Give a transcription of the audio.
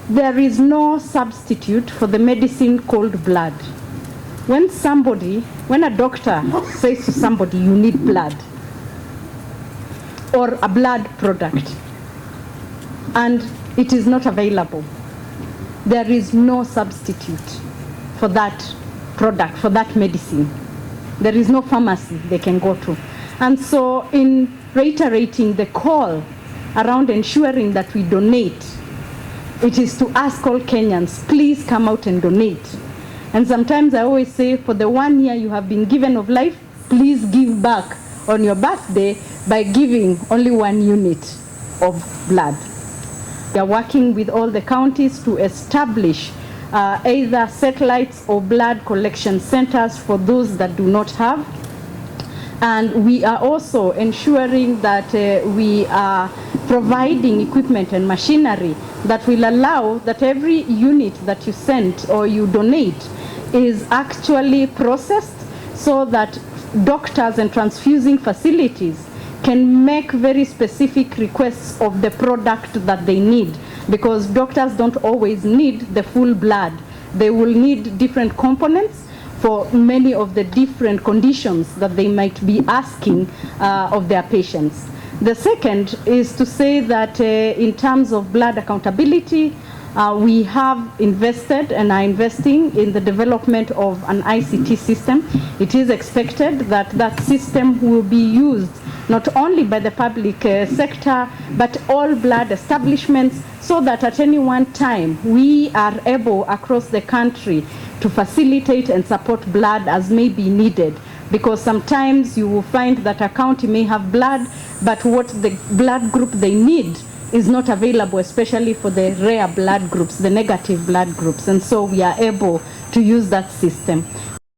there is no substitute for the medicine called blood. When a doctor says to somebody, you need blood or a blood product, and it is not available, there is no substitute for that product, for that medicine. There is no pharmacy they can go to. And so in reiterating the call around ensuring that we donate, it is to ask all Kenyans, please come out and donate. And sometimes I always say, for the 1 year you have been given of life, please give back on your birthday by giving only 1 unit of blood. We are working with all the counties to establish either satellites or blood collection centers for those that do not have. And we are also ensuring that we are providing equipment and machinery that will allow that every unit that you send or you donate is actually processed, so that doctors and transfusing facilities can make very specific requests of the product that they need, because doctors don't always need the full blood. They will need different components for many of the different conditions that they might be asking of their patients. The second is to say that in terms of blood accountability, we have invested and are investing in the development of an ICT system. It is expected that that system will be used not only by the public sector, but all blood establishments, so that at any one time we are able across the country to facilitate and support blood as may be needed. Because sometimes you will find that a county may have blood, but what the blood group they need is not available, especially for the rare blood groups, the negative blood groups. And so we are able to use that system.